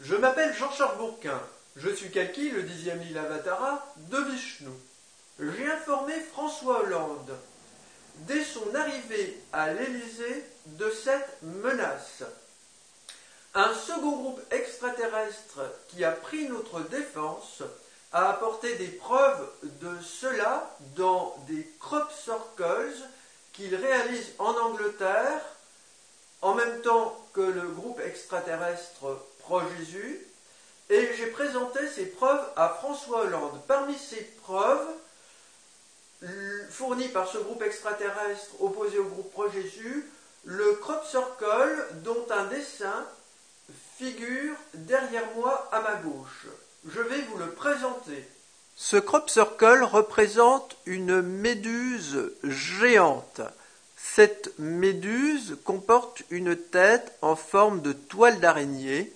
Je m'appelle Jean-Charles Bourquin. Je suis Kalki, le 10e Lilavatara de Vishnu. J'ai informé François Hollande, dès son arrivée à l'Élysée, de cette menace. Un second groupe extraterrestre qui a pris notre défense a apporté des preuves de cela dans des crop circles qu'il réalise en Angleterre, en même temps que le groupe extraterrestre pro-Jésus, et j'ai présenté ces preuves à François Hollande. Parmi ces preuves, fournies par ce groupe extraterrestre opposé au groupe pro-Jésus, le crop circle dont un dessin figure derrière moi à ma gauche. Je vais vous le présenter. Ce crop circle représente une méduse géante. Cette méduse comporte une tête en forme de toile d'araignée,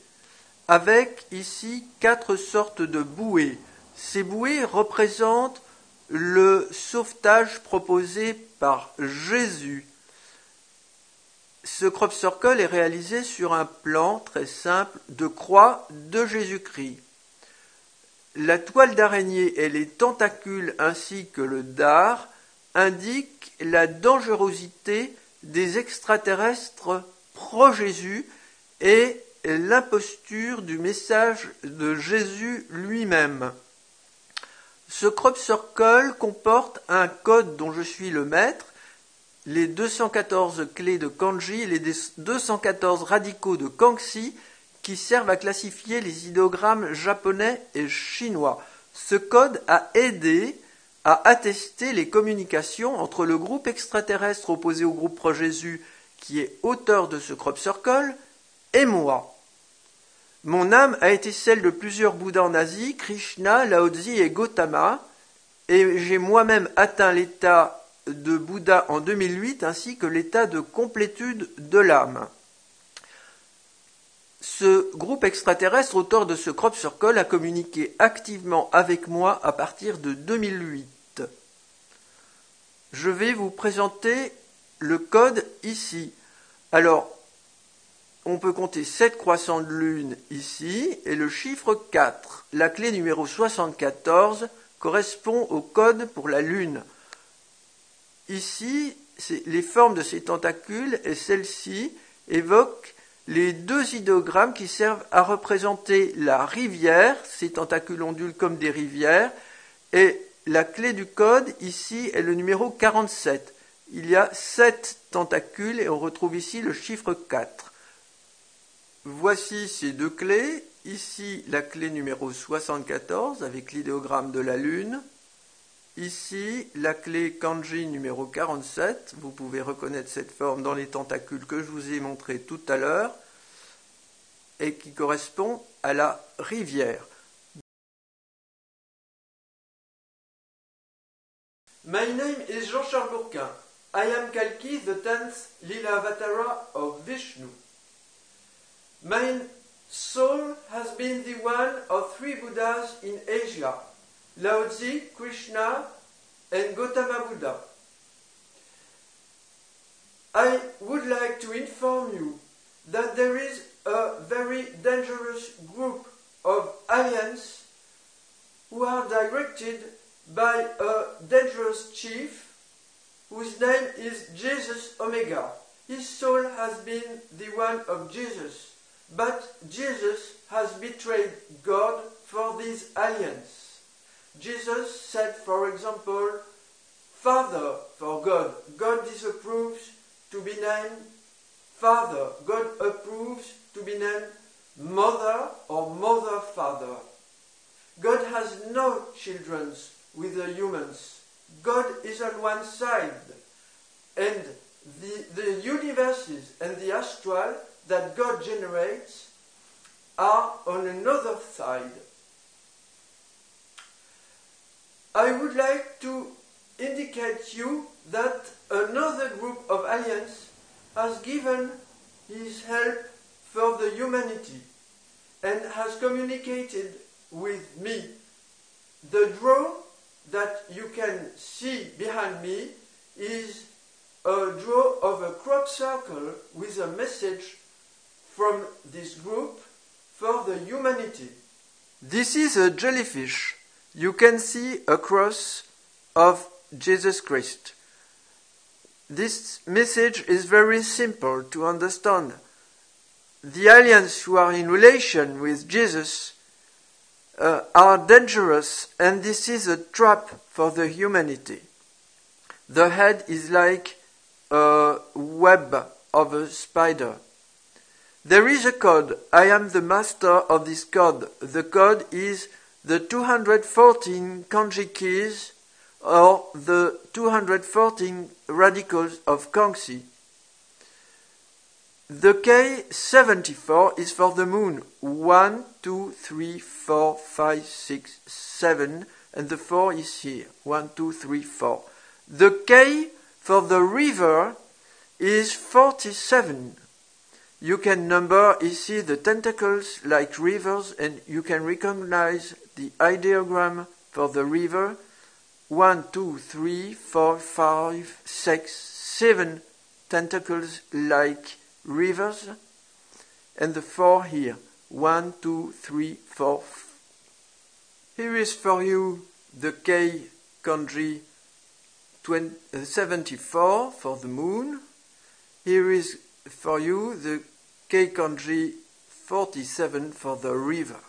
avec ici 4 sortes de bouées. Ces bouées représentent le sauvetage proposé par Jésus. Ce crop circle est réalisé sur un plan très simple de croix de Jésus-Christ. La toile d'araignée et les tentacules ainsi que le dard indiquent la dangerosité des extraterrestres pro-Jésus et l'imposture du message de Jésus lui-même. Ce crop circle comporte un code dont je suis le maître, les 214 clés de kanji et les 214 radicaux de kangxi qui servent à classifier les idéogrammes japonais et chinois. Ce code a aidé à attester les communications entre le groupe extraterrestre opposé au groupe pro-Jésus, qui est auteur de ce crop circle, et moi. Mon âme a été celle de plusieurs Bouddhas en Asie, Krishna, Lao Tzu et Gautama, et j'ai moi-même atteint l'état de Bouddha en 2008, ainsi que l'état de complétude de l'âme. Ce groupe extraterrestre, auteur de ce crop circle, a communiqué activement avec moi à partir de 2008. Je vais vous présenter le code ici. Alors, on peut compter 7 croissants de lune ici et le chiffre 4. La clé numéro 74 correspond au code pour la lune. Ici, les formes de ces tentacules et celle-ci évoquent les 2 idéogrammes qui servent à représenter la rivière, ces tentacules ondulent comme des rivières, et la clé du code ici est le numéro 47. Il y a 7 tentacules et on retrouve ici le chiffre 4. Voici ces 2 clés. Ici, la clé numéro 74 avec l'idéogramme de la lune. Ici, la clé kanji numéro 47. Vous pouvez reconnaître cette forme dans les tentacules que je vous ai montré tout à l'heure et qui correspond à la rivière. My name is Jean-Charles Bourquin. I am Kalki, the 10th Lilavatara of Vishnu. My soul has been the one of 3 Buddhas in Asia, Lao Tzu, Krishna, and Gautama Buddha. I would like to inform you that there is a very dangerous group of aliens who are directed by a dangerous chief whose name is Jesus Omega. His soul has been the one of Jesus, but Jesus has betrayed God for these aliens. Jesus said, for example, Father for God. God disapproves to be named Father. God approves to be named Mother or Mother-Father. God has no children with the humans. God is on one side, and the universes and the astral that God generates are on another side. I would like to indicate you that another group of aliens has given his help for the humanity and has communicated with me. The draw that you can see behind me is a draw of a crop circle with a message from this group for the humanity. This is a jellyfish. You can see a cross of Jesus Christ. This message is very simple to understand. The aliens who are in relation with Jesus are dangerous, and this is a trap for the humanity. The head is like a web of a spider. There is a code. I am the master of this code. The code is the 214 kanji keys, or the 214 radicals of Kangxi. The K74 is for the moon. 1, 2, 3, 4, 5, 6, 7, and the 4 is here. 1, 2, 3, 4. The K for the river is 47. You can number, you see the tentacles like rivers, and you can recognize the ideogram for the river. 1, 2, 3, 4, 5, 6, 7 tentacles like rivers, and the 4 here. 1, 2, 3, 4. Here is for you the K kanji 74 for the moon. Here is for you the K kanji 47 for the river.